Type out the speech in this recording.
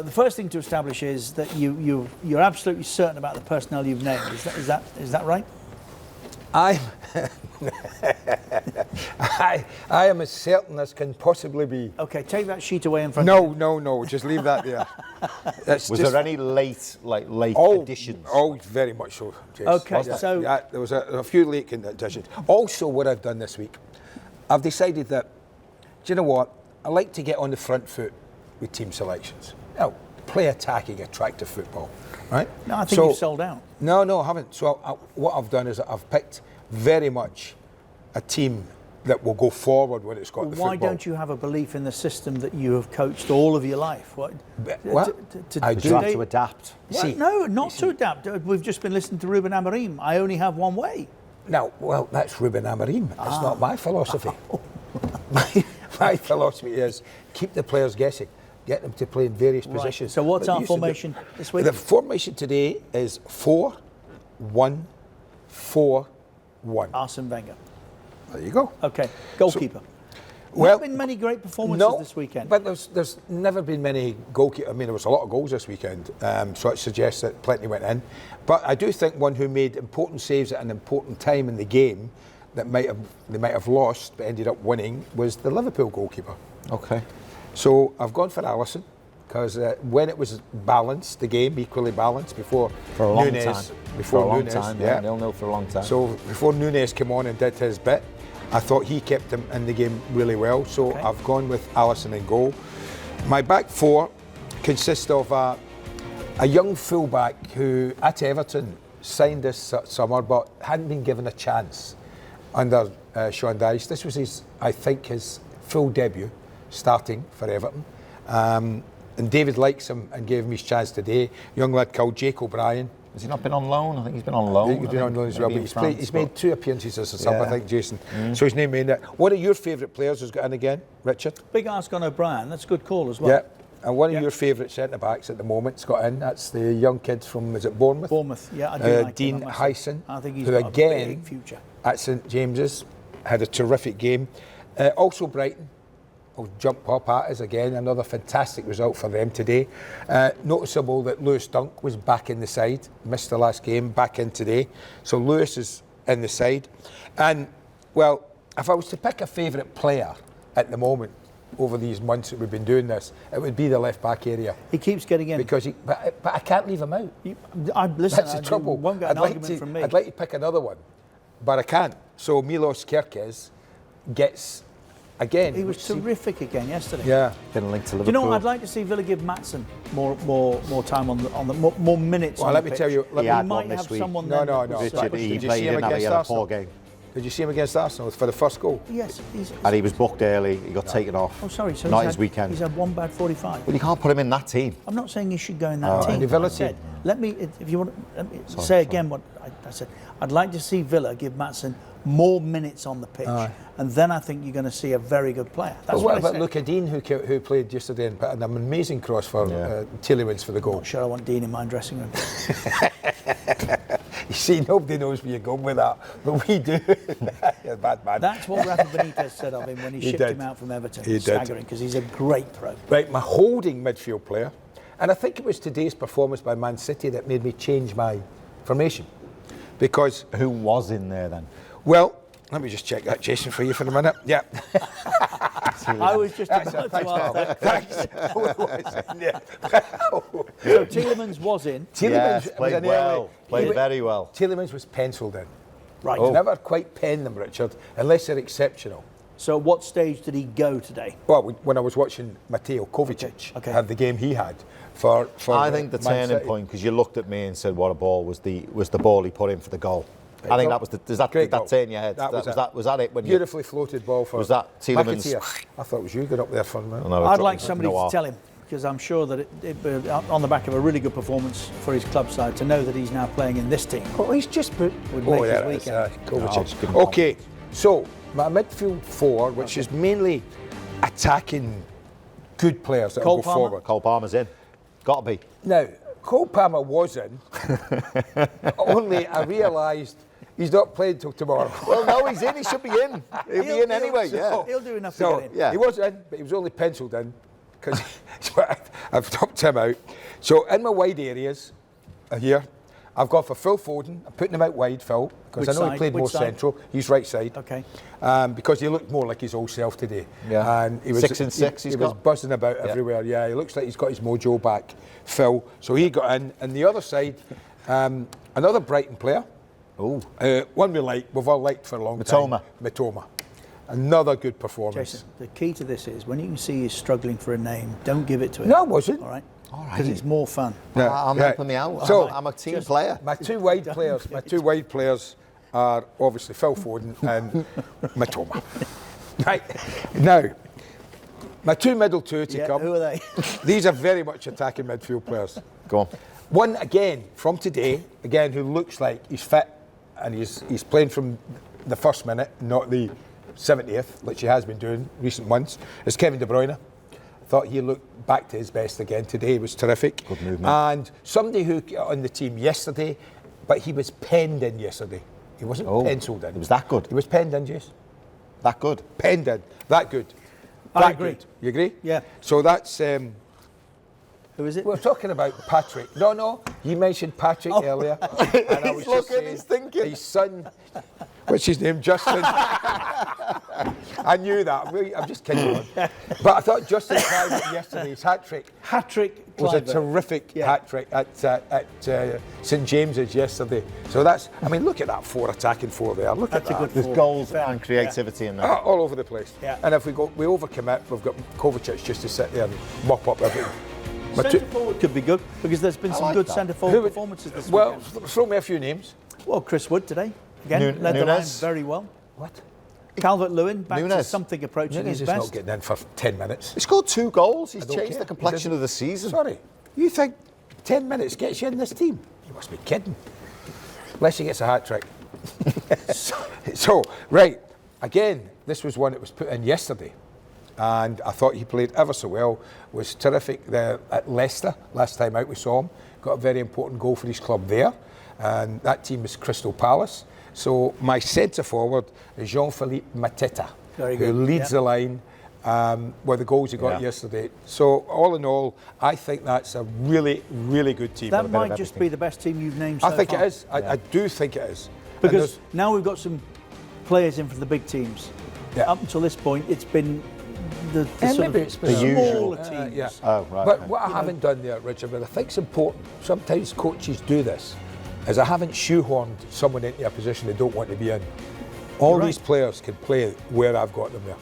The first thing to establish is that you're absolutely certain about the personnel you've named. Is that right? I am as certain as can possibly be. Okay, take that sheet away in front of you. No, just leave that there. Was there any late additions? Oh, very much so, Jess. Okay, so... Yeah, there was a few late additions. Also, what I've done this week, I've decided that, do you know what? I like to get on the front foot with team selections. Now, play attacking, attractive football, right? No, I think you've sold out. No, I haven't. So what I've done is I've picked very much a team that will go forward when it's got the football. Why don't you have a belief in the system that you have coached all of your life? I do. You have to adapt. See, no, not to adapt. We've just been listening to Ruben Amorim. I only have one way. Now, well, that's Ruben Amorim. That's not my philosophy. My philosophy is keep the players guessing. Get them to play in various positions. So what's our formation this week? The formation today is 4-1-4-1. Arsene Wenger. There you go. Okay, goalkeeper. Not been many great performances this weekend. But there's never been many goalkeepers. I mean, there was a lot of goals this weekend, so it suggests that plenty went in. But I do think one who made important saves at an important time in the game that they might have lost but ended up winning was the Liverpool goalkeeper. Okay. So I've gone for Alisson because when it was balanced, the game equally balanced before for a long Nunes, time. Before for a long Nunes, time, yeah, 0-0 for a long time. So before Nunes came on and did his bit, I thought he kept him in the game really well. So I've gone with Alisson in goal. My back four consists of a young fullback who at Everton signed this summer but hadn't been given a chance under Sean Dyche. This was his full debut starting for Everton. And David likes him and gave him his chance today. Young lad called Jake O'Brien. Has he not been on loan? I think he's been on loan. He's been on loan as well, but he's made 2 appearances as a sub, I think, Jason. So his name made it. One of your favourite players has got in again, Richard? Big ask on O'Brien. That's a good call as well. Yeah. And one of your favourite centre-backs at the moment's got in. That's the young kid from, is it Bournemouth? Bournemouth, yeah. I do like Dean Hyson. I think he's got a big future. At St James's, had a terrific game. Also Brighton will jump up at us again. Another fantastic result for them today. Noticeable that Lewis Dunk was back in the side. Missed the last game, back in today. So Lewis is in the side. And, well, if I was to pick a favourite player at the moment, over these months that we've been doing this, it would be the left back area. He keeps getting in. Because but I can't leave him out. Listen, that's the trouble. Won't get an argument from me. I'd like to pick another one, but I can't. So Milos Kerkez gets, again. He was terrific again yesterday. Yeah. Been linked to Liverpool. Do you know what? I'd like to see Villa give Maatsen more time on the more minutes. Well, let me tell you. He had might one have this week. someone. No. Richard, he had a poor game. Did you see him against Arsenal for the first goal? Yes. And he was booked early. He got taken off. Oh, sorry. So not his weekend. He's had one bad 45. Well, you can't put him in that team. I'm not saying he should go in that team. Villa I said, let me, if you want, say again what I said. I'd like to see Villa give Maatsen more minutes on the pitch, and then I think you're going to see a very good player. That's what about Luca Dean, who played yesterday and put an amazing cross for Tielemans for the goal? Not sure I want Dean in my dressing room. You see, nobody knows where you're going with that, but we do. You're a bad man. That's what Rafa Benitez said of him when he shipped him out from Everton. He staggering, because he's a great pro. Right, my holding midfield player, and I think it was today's performance by Man City that made me change my formation. Because who was in there then? Well, let me just check that, Jason, for you for a minute. Yeah. I was just about to ask that. Thanks. So Tielemans was in. Tielemans played well. Played very well. Tielemans was penciled in. Right. Never quite pen them, Richard, unless they're exceptional. So what stage did he go today? Well, when I was watching Mateo Kovacic have the game he had for I think the turning point, because you looked at me and said what a ball was the ball he put in for the goal. I think that was did that turn your head? Was that it? When beautifully floated ball for. Was that Tielemans? I thought it was you got up there for a minute. No, I'd like somebody to tell him, because I'm sure that it on the back of a really good performance for his club side, to know that he's now playing in this team. Oh, he's just would make his weekend. Kovacic. Okay, so my midfield four, which is mainly attacking good players that will go forward. Cole Palmer's in. Got to be. Now, Cole Palmer was in, only I realised he's not playing till tomorrow. Well, no, he's in. He should be in. He'll be in anyway. He'll do enough to get in. Yeah. He was in, but he was only penciled in because I've topped him out. So in my wide areas here, I've gone for Phil Foden. I'm putting him out wide, Phil, because I know he played more central. He's right side. Okay. Because he looked more like his old self today. Yeah. And he was 6 and 6. He was buzzing about everywhere. Yeah, he looks like he's got his mojo back, Phil. So he got in. And the other side, another Brighton player. Oh. One we've all liked for a long time. Mitoma. Another good performance. Jason, the key to this is when you can see he's struggling for a name, don't give it to him. No, I wasn't. All right. Because it's more fun. I'm helping me out. So I'm a team player. My two wide players are obviously Phil Foden and Mitoma. Right. Now, my two middle two to come. Who are they? These are very much attacking midfield players. Go on. One, again, from today, who looks like he's fit and he's playing from the first minute, not the 70th, which he has been doing recent months, is Kevin De Bruyne. Thought he looked back to his best again today. He was terrific. Good movement. And somebody who got on the team yesterday, but he was penned in yesterday. He wasn't penciled in. He was that good? He was penned in, Jace. That good? Penned in. That good. I agree. Good. You agree? Yeah. So that's... Who is it? We're talking about Patrick. No, you mentioned Patrick earlier. And I was just saying, he's thinking. His son, what's his name, Justin. I knew that. I'm just kidding on. But I thought Justin Clive yesterday's hat-trick was a terrific hat-trick at St James's yesterday. So that's, look at that attacking four there. Look at that. A good There's goals and creativity in there. All over the place. Yeah. And if we overcommit, we've got Kovacic just to sit there and mop up everything. Centre forward could be good because there's been some good centre forward performances this weekend. Well, throw me a few names. Well, Chris Wood today again led the line very well. What? Calvert-Lewin back to something approaching his best. He's not getting in for 10 minutes. He scored 2 goals. He's changed the complexion of the season. Sorry, you think 10 minutes gets you in this team? You must be kidding. Unless he gets a hat trick. So, right, again, this was one that was put in yesterday. And I thought he played ever so well, was terrific there at Leicester. Last time out we saw him, got a very important goal for his club there. And that team is Crystal Palace. So my centre forward is Jean-Philippe Mateta, who leads the line with the goals he got yesterday. So all in all, I think that's a really, really good team. That might just be the best team you've named so far. I think it is. I do think it is. Because now we've got some players in for the big teams. Yeah. Up until this point, it's been the smaller teams. Oh, right. But what I haven't done there, Richard, but I think it's important, sometimes coaches do this, is I haven't shoehorned someone into a position they don't want to be in. All these players can play where I've got them there.